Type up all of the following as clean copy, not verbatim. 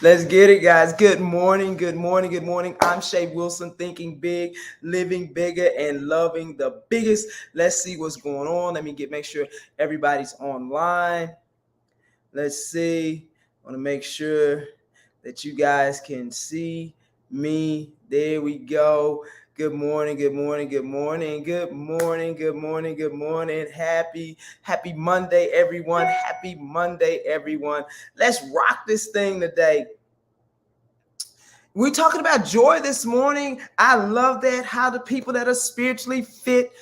Let's get it, guys. Good morning, good morning, good morning. I'm Shay Wilson, thinking big, living bigger, and loving the biggest. Let's see what's going on. Let me make sure everybody's online. Let's see. I want to make sure that you guys can see me. There we go. Good morning, good morning, good morning, good morning, good morning, good morning. Happy Monday, everyone. Happy Monday, everyone. Let's rock this thing today. We're talking about joy this morning. I love that. How the people that are spiritually fit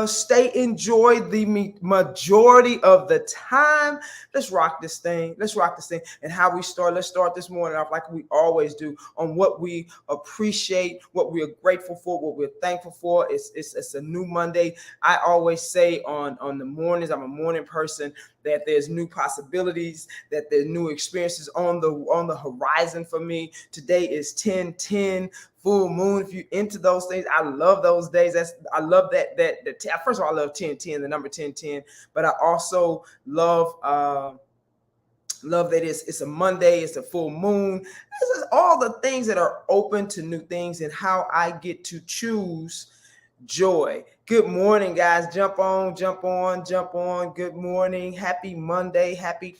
stay in joy the majority of the time. Let's rock this thing. Let's rock this thing. And how we start. Let's start this morning off like we always do on what we appreciate, what we are grateful for, what we're thankful for. It's a new Monday. I always say on the mornings, I'm a morning person, that there's new possibilities, that there's new experiences on the horizon for me. Today is 10/10, full moon. If you into those things, I love those days. I love that first of all, I love 10/10, the number 10/10, but I also love that it's a Monday, it's a full moon. This is all the things that are open to new things and how I get to choose joy. Good morning, guys. Jump on, jump on, jump on. Good morning. Happy Monday. Happy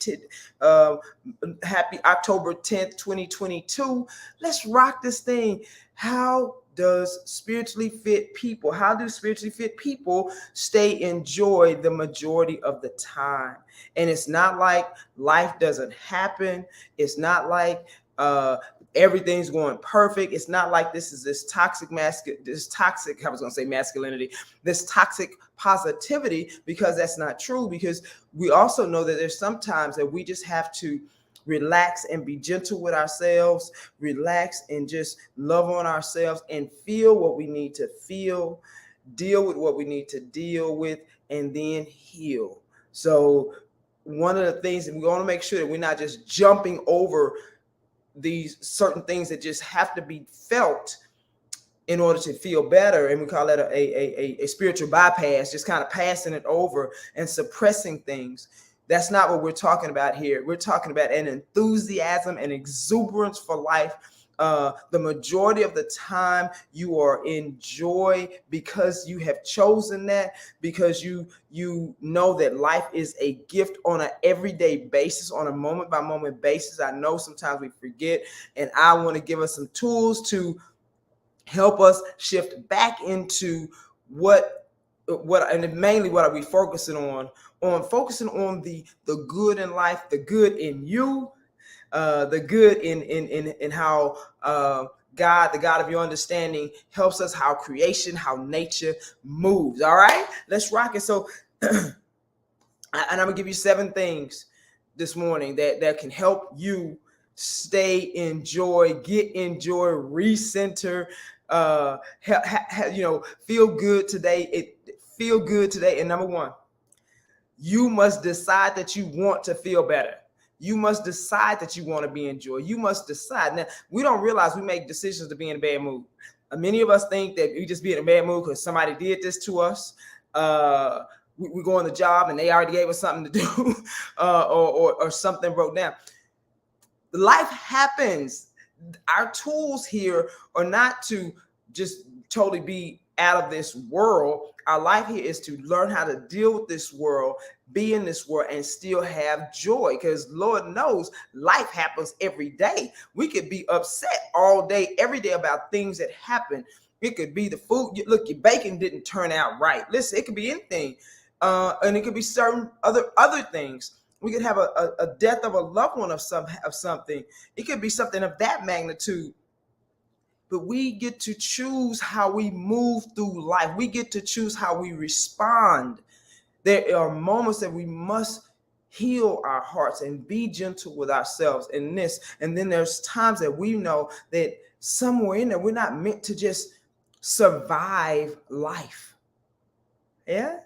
October 10th, 2022. Let's rock this thing. How do spiritually fit people stay in joy the majority of the time? And it's not like life doesn't happen. It's not like everything's going perfect. It's not like this toxic masculinity, this toxic positivity, because that's not true. Because we also know that there's sometimes that we just have to relax and be gentle with ourselves, relax and just love on ourselves and feel what we need to feel, deal with what we need to deal with, and then heal. So one of the things that we want to make sure that we're not just jumping over these certain things that just have to be felt in order to feel better, and we call that a spiritual bypass, just kind of passing it over and suppressing things. That's not what we're talking about here. We're talking about an enthusiasm and exuberance for life. The majority of the time you are in joy because you have chosen that, because you know that life is a gift on an everyday basis, on a moment by moment basis. I know sometimes we forget, and I want to give us some tools to help us shift back into what and mainly what are we focusing on focusing on the good in life, the good in you, the good in how God, the God of your understanding, helps us, how creation, how nature moves. All right, let's rock it. So, and I'm gonna give you 7 things this morning that can help you stay in joy, get in joy, recenter, feel good today. Feel good today. And number 1, you must decide that you want to feel better. You must decide that you want to be in joy. You must decide. Now, we don't realize we make decisions to be in a bad mood. Many of us think that we just be in a bad mood because somebody did this to us. We go on the job and they already gave us something to do, or something broke down. Life happens. Our tools here are not to just totally be out of this world. Our life here is to learn how to deal with this world, be in this world, and still have joy. Because Lord knows life happens every day. We could be upset all day, every day about things that happen. It could be the food. Look, your bacon didn't turn out right. Listen, it could be anything, and it could be certain other things. We could have a death of a loved one of something. It could be something of that magnitude. But we get to choose how we move through life. We get to choose how we respond. There are moments that we must heal our hearts and be gentle with ourselves in this. And then there's times that we know that somewhere in there, we're not meant to just survive life. Yeah?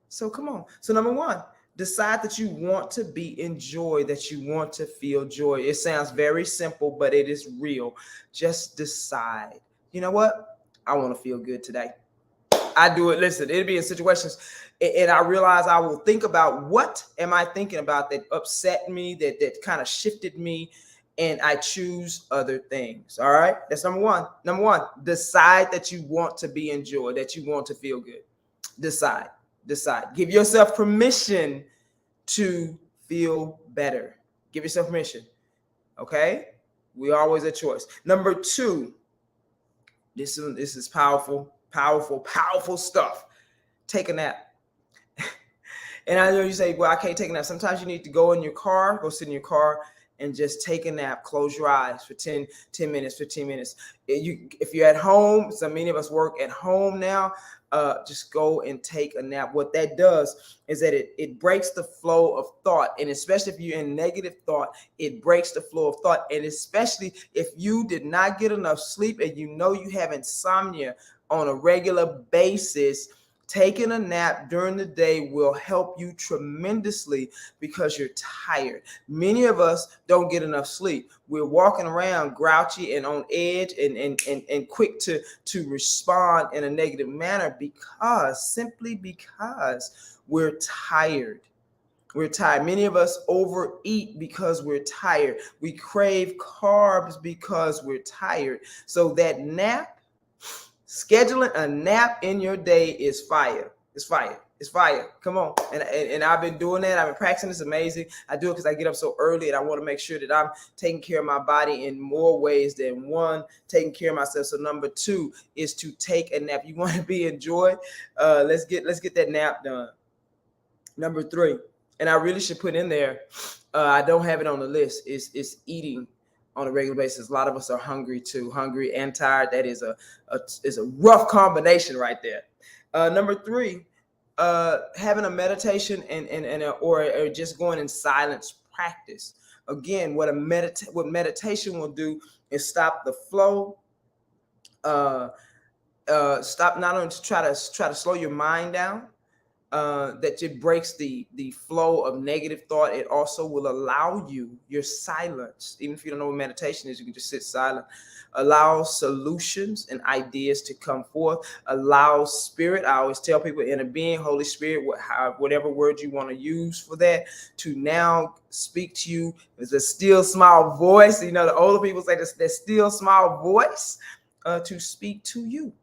So come on. So number 1, decide that you want to be in joy, that you want to feel joy. It sounds very simple, but it is real. Just decide. You know what? I want to feel good today. I do it. Listen, it'll be in situations, and I realize I will think about, what am I thinking about that upset me, that kind of shifted me, and I choose other things. All right, that's number one. Number one, decide that you want to be enjoyed, that you want to feel good. Decide. Give yourself permission to feel better. Give yourself permission. Okay, we always a choice. Number two, this is powerful stuff. Take a nap. And I know you say, well, I can't take a nap. Sometimes you need to go in your car, go sit in your car and just take a nap. Close your eyes for 10 minutes, 15 minutes. If you're at home, so many of us work at home now, just go and take a nap. What that does is that it breaks the flow of thought. And especially if you're in negative thought, it breaks the flow of thought. And especially if you did not get enough sleep and you know you have insomnia on a regular basis, taking a nap during the day will help you tremendously because you're tired. Many of us don't get enough sleep. We're walking around grouchy and on edge and quick to respond in a negative manner simply because we're tired. We're tired. Many of us overeat because we're tired. We crave carbs because we're tired. So that nap, scheduling a nap in your day is fire. It's fire. Come on. And I've been doing that. I've been practicing. It's amazing. I do it because I get up so early and I want to make sure that I'm taking care of my body in more ways than one, taking care of myself. So number two is to take a nap. You want to be enjoyed? Let's get that nap done. Number three, and I really should put in there, I don't have it on the list, is eating on a regular basis. A lot of us are hungry too, hungry and tired. That is a rough combination right there. Number three, having a meditation or just going in silence practice. Again, what meditation will do is stop the flow. Stop not only to try to slow your mind down. That it breaks the flow of negative thought. It also will allow your silence. Even if you don't know what meditation is, you can just sit silent. Allow solutions and ideas to come forth. Allow spirit. I always tell people, inner being, Holy Spirit, whatever word you want to use for that, to now speak to you. It's a still small voice. You know, the older people say that still small voice to speak to you.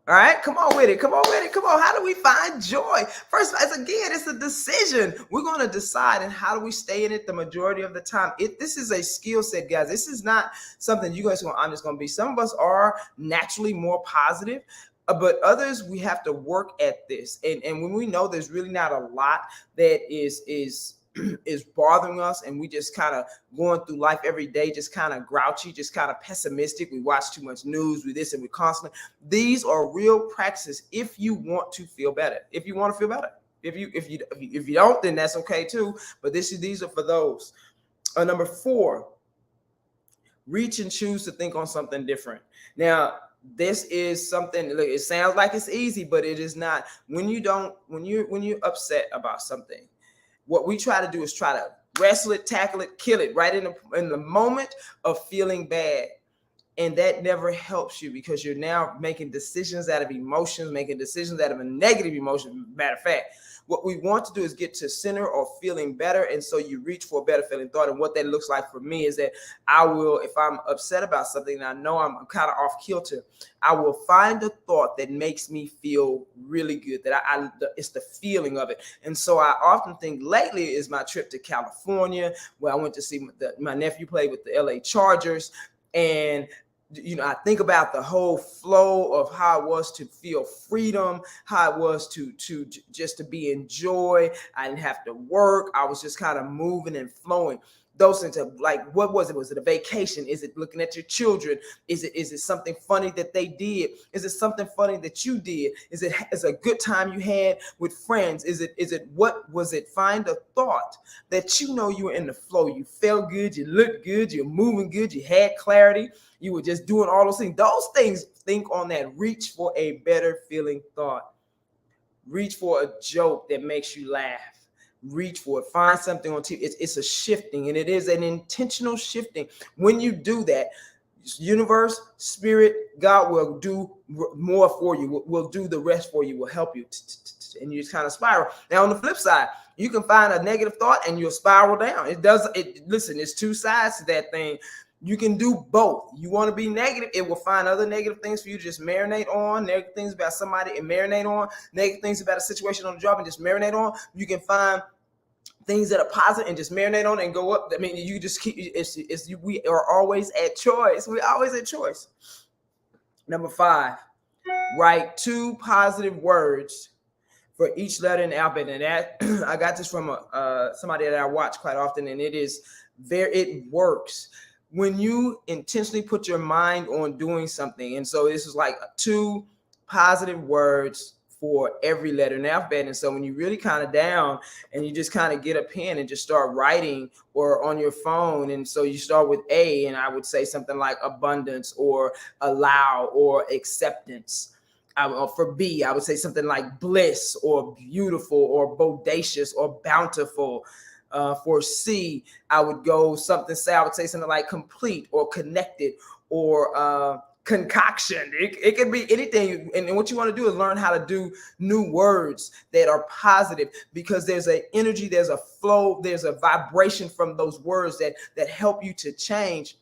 All right, come on with it. Come on. How do we find joy? First, it's a decision. We're going to decide, and how do we stay in it the majority of the time? This is a skill set, guys. This is not something you guys I'm just going to be. Some of us are naturally more positive, but others, we have to work at this. And when we know there's really not a lot that is bothering us, and we just kind of going through life every day just kind of grouchy, just kind of pessimistic, we watch too much news, we this and we constantly, these are real practices if you want to feel better. If you want to feel better. If you don't, then that's okay too, but these are for those. Number four, reach and choose to think on something different. Now, this is something, look, it sounds like it's easy, but it is not. When you're upset about something, what we try to do is try to wrestle it, tackle it, kill it right in the moment of feeling bad. And that never helps you because you're now making decisions out of emotions, making decisions out of a negative emotion. Matter of fact, what we want to do is get to center or feeling better. And so you reach for a better feeling thought. And what that looks like for me is that I will, if I'm upset about something and I know I'm kind of off kilter, I will find a thought that makes me feel really good, that it's the feeling of it. And so I often think lately is my trip to California, where I went to see my nephew play with the LA Chargers. And you know, I think about the whole flow of how it was to feel freedom, how it was to just to be in joy. I didn't have to work. I was just kind of moving and flowing. Those things are like, what was it? Was it a vacation? Is it looking at your children? Is it something funny that they did? Is it something funny that you did? Is it a good time you had with friends? Is it what was it? Find a thought that you know you were in the flow. You felt good. You looked good. You're moving good. You had clarity. You were just doing all those things. Those things, think on that. Reach for a better feeling thought. Reach for a joke that makes you laugh. Reach for it. Find something on TV. It's a shifting, and it is an intentional shifting. When you do that, universe, spirit, God will do more for you. Will do the rest for you. Will help you. boost, and you just kind of spiral. Now, on the flip side, you can find a negative thought and you'll spiral down. Listen, there's two sides to that thing. You can do both. You want to be negative, it will find other negative things for you to just marinate on, negative things about somebody and marinate on, negative things about a situation on the job and just marinate on. You can find things that are positive and just marinate on and go up. I mean, you just keep, we are always at choice. We're always at choice. Number 5, write 2 positive words for each letter in the alphabet. And that I got this from somebody that I watch quite often, and it works when you intentionally put your mind on doing something. And so this is like 2 positive words for every letter in the alphabet. And so when you really kind of down and you just kind of get a pen and just start writing, or on your phone, and so you start with A, and I would say something like abundance or allow or acceptance. For B, I would say something like bliss or beautiful or bodacious or bountiful. For C, I would say something like complete or connected or concoction. It can be anything. And what you want to do is learn how to do new words that are positive, because there's an energy, there's a flow, there's a vibration from those words that help you to change.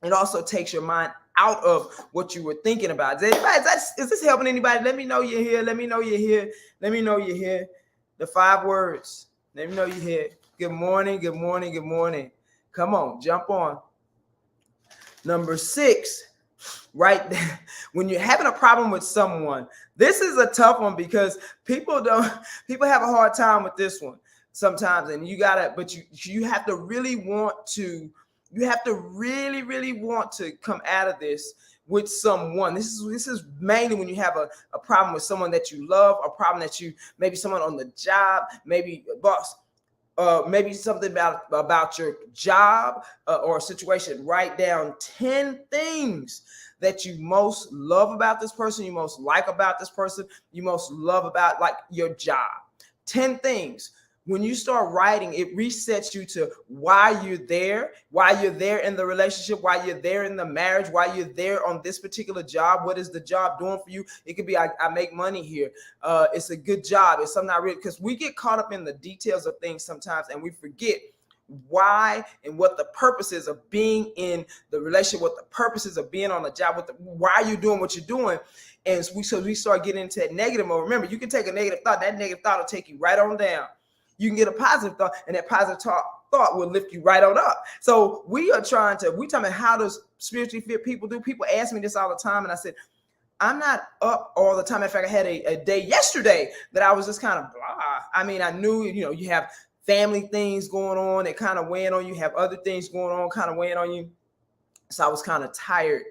It also takes your mind out of what you were thinking about. Is this helping anybody? Let me know you're here. Let me know you're here. Let me know you're here. The 5 words. Let me know you're here. Good morning. Good morning. Good morning. Come on, jump on. Number 6, right? When you're having a problem with someone, this is a tough one, because people have a hard time with this one sometimes, and you have to really want to. You have to really, really want to come out of this with someone. This is mainly when you have a problem with someone that you love, a problem that maybe someone on the job, maybe a boss, maybe something about your job or a situation. Write down 10 things that you most love about this person, you most like about this person, you most love about like your job. 10 things. When you start writing, it resets you to why you're there in the relationship, why you're there in the marriage, why you're there on this particular job. What is the job doing for you? It could be, I make money here. It's a good job. It's something I really, because we get caught up in the details of things sometimes, and we forget why and what the purpose is of being in the relationship, what the purpose is of being on the job, why you're doing what you're doing. And so we start getting into that negative mode. Remember, you can take a negative thought. That negative thought will take you right on down. You can get a positive thought, and that positive thought will lift you right on up. So we talking about how does spiritually fit people do. People ask me this all the time, and I said, I'm not up all the time. In fact, I had a day yesterday that I was just kind of blah. I mean, I knew, you have family things going on that kind of weighing on you, have other things going on kind of weighing on you. So I was kind of tired,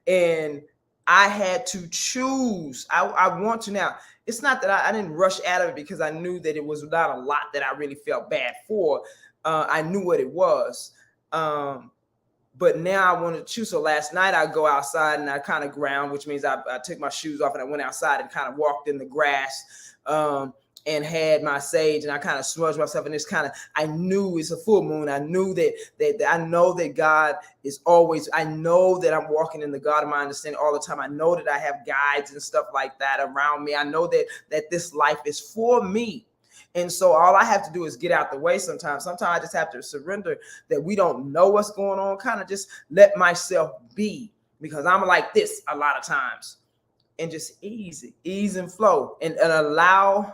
and I had to choose. I want to now. It's not that I didn't rush out of it because I knew that it was not a lot that I really felt bad for. I knew what it was. But now I wanted to choose. So last night I go outside and I kind of ground, which means I took my shoes off and I went outside and kind of walked in the grass and had my sage, and I kind of smudged myself. And it's kind of, I knew it's a full moon. I knew that I know that God is always, I know that I'm walking in the God of my understanding all the time. I know that I have guides and stuff like that around me. I know that this life is for me. And so all I have to do is get out the way sometimes. Sometimes I just have to surrender that we don't know what's going on, kind of just let myself be, because I'm like this a lot of times, and just ease and flow and allow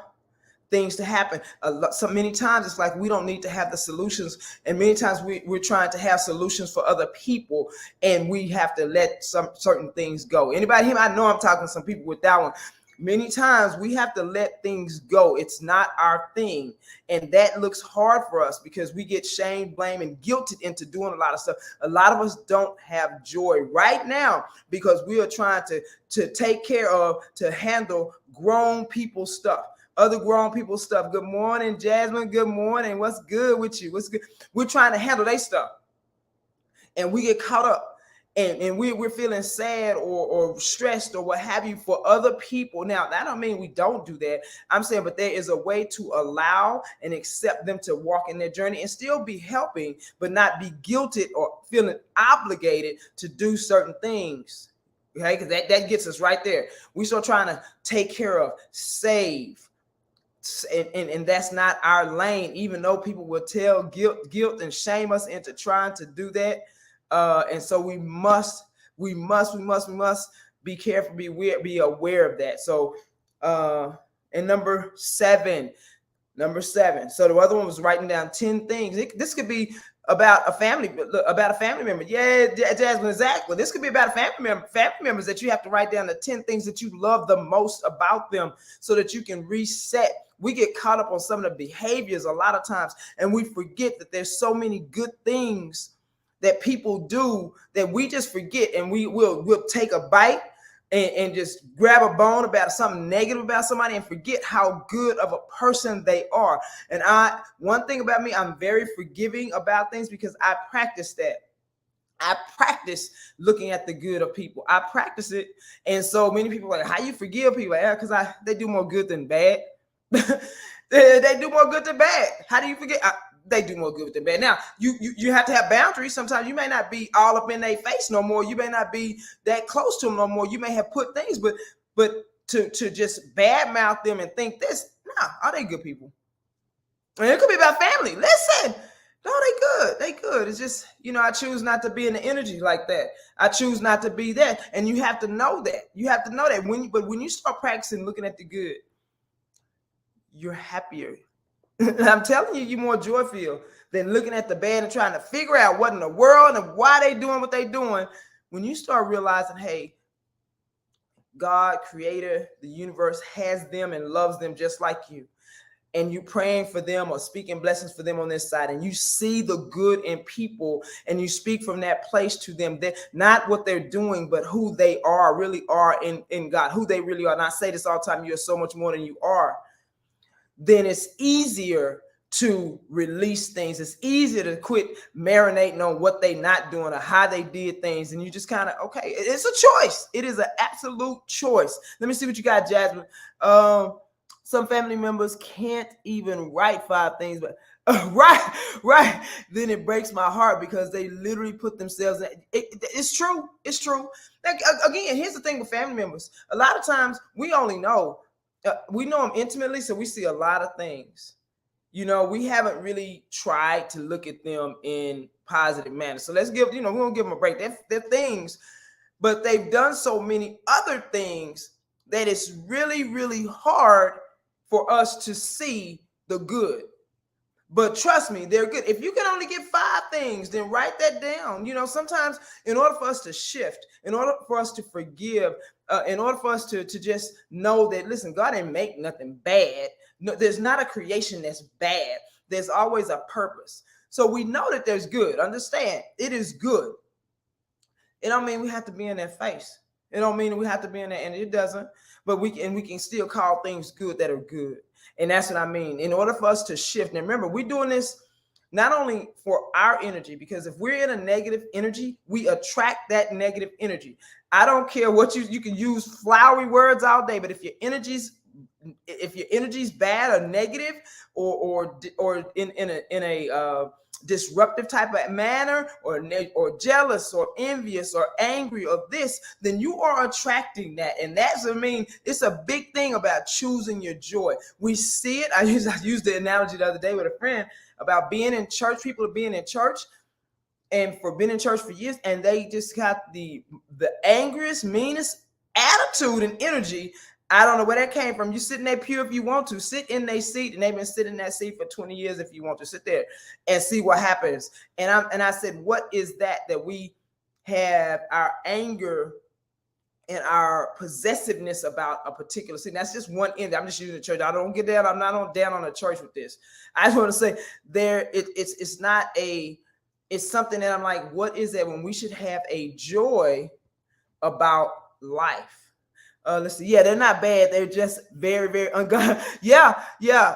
things to happen. So many times it's like we don't need to have the solutions, and many times we're trying to have solutions for other people, and we have to let some certain things go. Anybody here? I know I'm talking to some people with that one. Many times we have to let things go. It's not our thing. And that looks hard for us because we get shamed, blamed, and guilted into doing a lot of stuff. A lot of us don't have joy right now because we are trying to take care of, to handle grown people stuff. Other grown people stuff. Good morning, Jasmine. Good morning. What's good with you? What's good? We're trying to handle their stuff, and we get caught up, and we're feeling sad or stressed or what have you for other people. Now, that don't mean we don't do that. I'm saying, but there is a way to allow and accept them to walk in their journey and still be helping, but not be guilted or feeling obligated to do certain things. Okay, because that gets us right there. We start trying to take care of, save, And that's not our lane, even though people will tell guilt and shame us into trying to do that. And so we must be careful, be aware of that. So and number seven. So the other one was writing down 10 things. This could be about a family member. Yeah, Jasmine, exactly. This could be about a family members that you have to write down the 10 things that you love the most about them so that you can reset. We get caught up on some of the behaviors a lot of times, and we forget that there's so many good things that people do that we just forget, and we'll take a bite and just grab a bone about something negative about somebody and forget how good of a person they are. And one thing about me, I'm very forgiving about things because I practice that. I practice looking at the good of people. I practice it. And so many people are like, how you forgive people? Yeah, because they do more good than bad. They do more good than bad. How do you forget? They do more good than bad. Now, you have to have boundaries. Sometimes you may not be all up in their face no more. You may not be that close to them no more. You may have put things, but to just badmouth them and think this, are they good people? And it could be about family. Listen, no, they good. It's just, I choose not to be in the energy like that. I choose not to be that. And you have to know that. But when you start practicing looking at the good, you're happier. I'm telling you, you're more joy-filled than looking at the bad and trying to figure out what in the world and why they doing what they doing. When you start realizing, hey, God, creator, the universe has them and loves them just like you, and you praying for them or speaking blessings for them on this side, and you see the good in people and you speak from that place to them, that not what they're doing, but who they really are in God, who they really are. And I say this all the time, you're so much more than you are. Then it's easier to release things. It's easier to quit marinating on what they not doing or how they did things. And you just kind of, okay, it's a choice. It is an absolute choice. Let me see what you got, Jasmine. Some family members can't even write 5 things, but right. Then it breaks my heart because they literally put themselves in. It's true. Like, again, here's the thing with family members. A lot of times we know them intimately, so we see a lot of things. We haven't really tried to look at them in positive manner. So let's we won't give them a break. They're things, but they've done so many other things that it's really, really hard for us to see the good. But trust me, they're good. If you can only get 5 things, then write that down. Sometimes in order for us to shift, in order for us to forgive, in order for us to just know that, listen, God didn't make nothing bad. No, there's not a creation that's bad. There's always a purpose. So we know that there's good. Understand, it is good. It don't mean we have to be in their face. It don't mean we have to be in there, and it doesn't. But we can still call things good that are good. And that's what I mean. In order for us to shift, and remember, we're doing this not only for our energy, because if we're in a negative energy, we attract that negative energy. I don't care what you can use flowery words all day, but if your energy's bad or negative or in a disruptive type of manner, or jealous or envious or angry or this, then you are attracting that. And that's, it's a big thing about choosing your joy. We see it. I used the analogy the other day with a friend about being in church. People are being in church and for being in church for years, and they just got the angriest, meanest attitude and energy. I don't know where that came from. You sit in that pew if you want to. Sit in their seat, and they've been sitting in that seat for 20 years if you want to. Sit there and see what happens. And I said, what is that we have our anger and our possessiveness about a particular sin? That's just one end. I'm just using the church. I don't get down. I'm not down on the church with this. I just want to say it's something that I'm like, what is that when we should have a joy about life? Let's see. Yeah, they're not bad. They're just very, very ungodly. Yeah,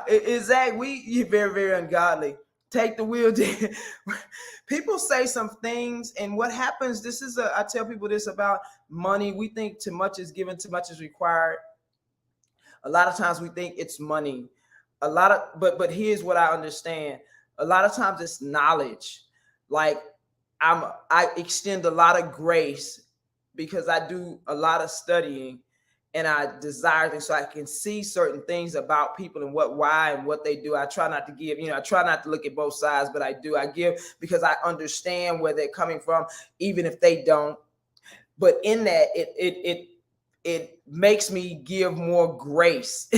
exactly. You're very, very ungodly. Take the wheel. People say some things, and what happens? I tell people this about money. We think too much is given, too much is required. A lot of times we think it's money. But here's what I understand. A lot of times it's knowledge. Like I extend a lot of grace because I do a lot of studying. and I desire things, so I can see certain things about people and why and what they do. I try not to give, I try not to look at both sides, but I do. I give because I understand where they're coming from, even if they don't. But in that, it makes me give more grace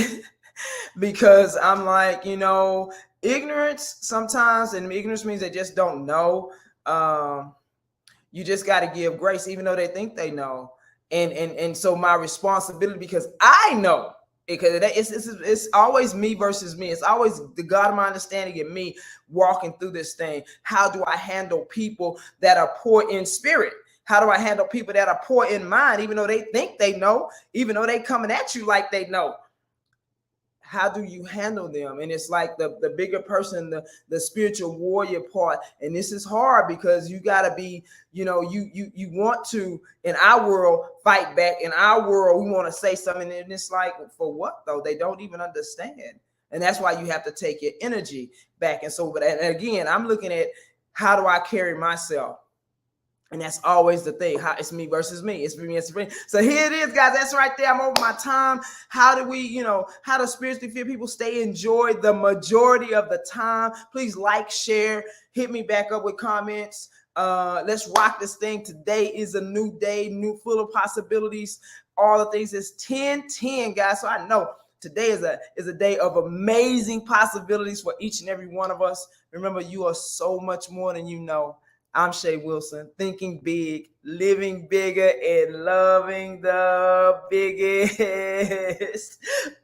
because I'm like, ignorance sometimes, and ignorance means they just don't know. You just got to give grace, even though they think they know. And so my responsibility, because I know, because it's always me versus me. It's always the God of my understanding and me walking through this thing. How do I handle people that are poor in spirit? How do I handle people that are poor in mind, even though they think they know, even though they coming at you like they know? How do you handle them? And it's like the bigger person, the spiritual warrior part. And this is hard because you got to be, you want to, in our world, fight back. In our world, we want to say something. And it's like, for what though? They don't even understand. And that's why you have to take your energy back. And so, and again, I'm looking at how do I carry myself? And that's always the thing. How it's me versus me. It's me. So here it is, guys. That's right there. I'm over my time. How do we, how do spiritually fit people stay enjoyed the majority of the time? Please like, share, hit me back up with comments. Let's rock this thing. Today is a new day, full of possibilities. All the things is 10-10, guys. So I know today is a day of amazing possibilities for each and every one of us. Remember, you are so much more than you know. I'm Shay Wilson, thinking big, living bigger, and loving the biggest.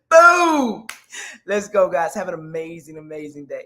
Boom! Let's go, guys. Have an amazing, amazing day.